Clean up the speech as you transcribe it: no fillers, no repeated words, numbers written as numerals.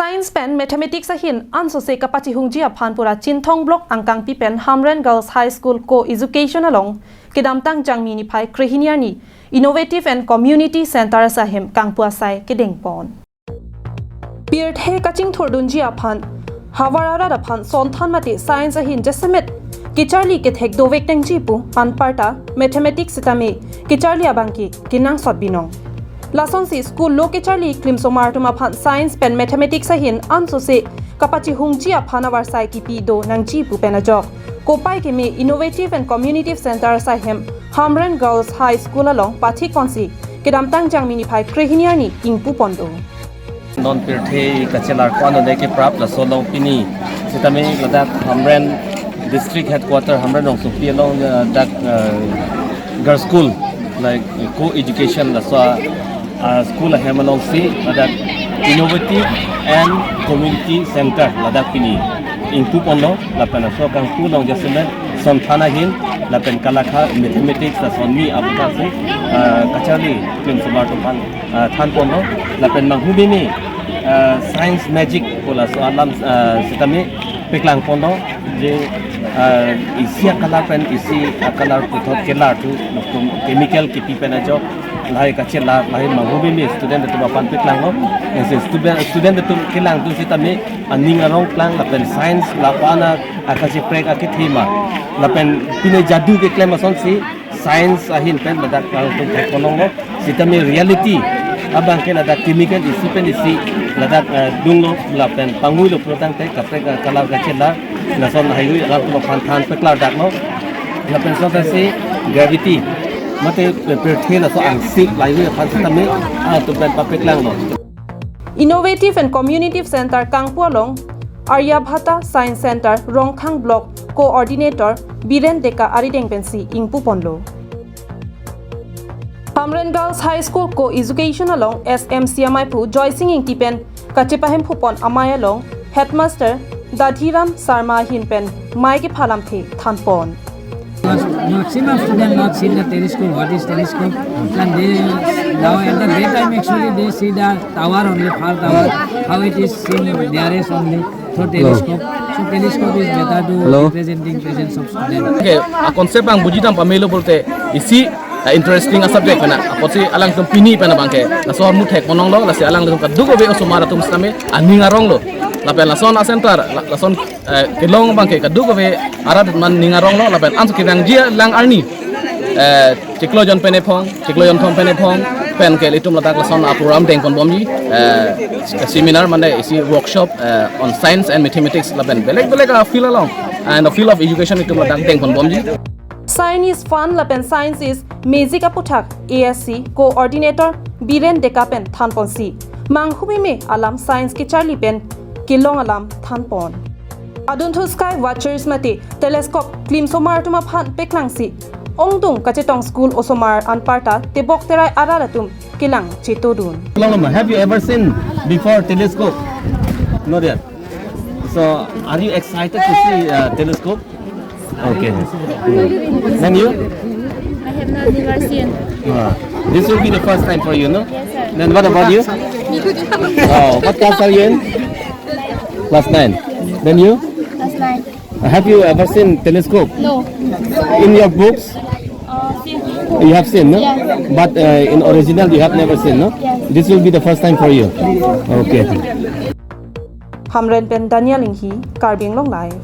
Science pen mathematics ahin anso se kapachi hungjia phanpura chinthong block angkang pi pen Hamren Girls High School co education along kedamtang jangmi ni phai krehiniar ni innovative and community center sahem kangpua sai kedeng pon pirt he kaching thordun jia phan hawara da phan son than mate science ahin jasemet kicharli ke thek do vek teng ji pu panparta mathematics sitame kicharli abangki kinang sot binong Lason si school lo kicharli klim somar tuma phan science pen mathematics ahin anso se kapachi hungjia phanawar sai kepi do nangji pu penajok kopai ke me innovative and community center sahem Hamren Girls High School along pathi konsi kedamtang jangmini phai krehiniar ni ingpu pondo non pirthe kachelar kwano de ke prap la solong pini sitame ladak Hamren district headquarter Hamren ong supi along that girls school like co education la so school Hemalong si ladak innovative and community center ladak pini ingpu pondo la pen so kang tu long jasmen son thana hin la pen kalakha mathematics la son mi aphuthak se kachali klim somar to pan than pondo la pen manghubi ni science magic pola so alam sitame peklang pondo je isi color pen isi color puthot kelar tu chemical kepi pen ajo lai kachela lai manghubi ni student tu pan peklang no student tu kelang tu sitame aning arong plang la pen science la pana akachi prek akithima la pen pine jadu ke claim son si science ahin pen badak tu teknolong sitame reality abang ke ada chemical isi pen isi ladak dunglo la pen pangui lo protang te kaprek kalar kachela la son hayu la tu pan than peklar dak no la pen so si gravity mate perthe la so ang sik lai wi pan sitame tu pen papeklang no Innovative and Community Center Kanpur Aryabhata Science Center Rongkhang Block Coordinator Biren Deka Arideng Pensi Ingpu Ponlo Hamren Girls High School Co Education along SMCMI Pu Joy Singing Tipen Kachipahem Phupon Amaya long Headmaster Dadhiram Sarma Hinpen Maike Phalam The Thanpon Maximum students not seen the telescope. What is telescope? And they now at the daytime actually they see the tower only, far tower. How it is seen nearest only through telescope. So telescope is better to representing presence of students. Okay, a concept ang bujidam pamelo bolte isi interesting subject pana aposi alang tum pini pana bangke la so mu thek monong lo la se alang tum kadugo be osumara tum stame aninga rong lo la pel la son a center la son kelong bangke kadugo be arat man ninga rong lo la pel ansu kirang jia lang arni tiklojon pene phong tiklojon thom pene phong pen ke litum la tak la son a program deng kon bomji seminar mane isi workshop on science and mathematics la pen belek feel along and the field of education litum la tak deng kon bomji Science is fun lapen science is magic aphuthak ASC coordinator Biren Deka pen thanpon si manghubi me alam science ki charli pen kilong alam thanpon adun thu sky watchers mate telescope klim somar tuma phan peklang si ongdung kachetong school osomar anparta tebok terai araratum kilang chetodun have you ever seen before telescope? Not yet. So are you excited to see telescope? Okay. And you? I have never seen. This will be the first time for you, no? Yes, sir. Then what about you? What class are you in? Class 9. Then you? Class 9. Have you ever seen telescope? No. In your books? You have seen, no? Yes. But in original you have never seen, no? Yes. This will be the first time for you. Okay. Hamren pen Daniel Inghi Karbing Long Live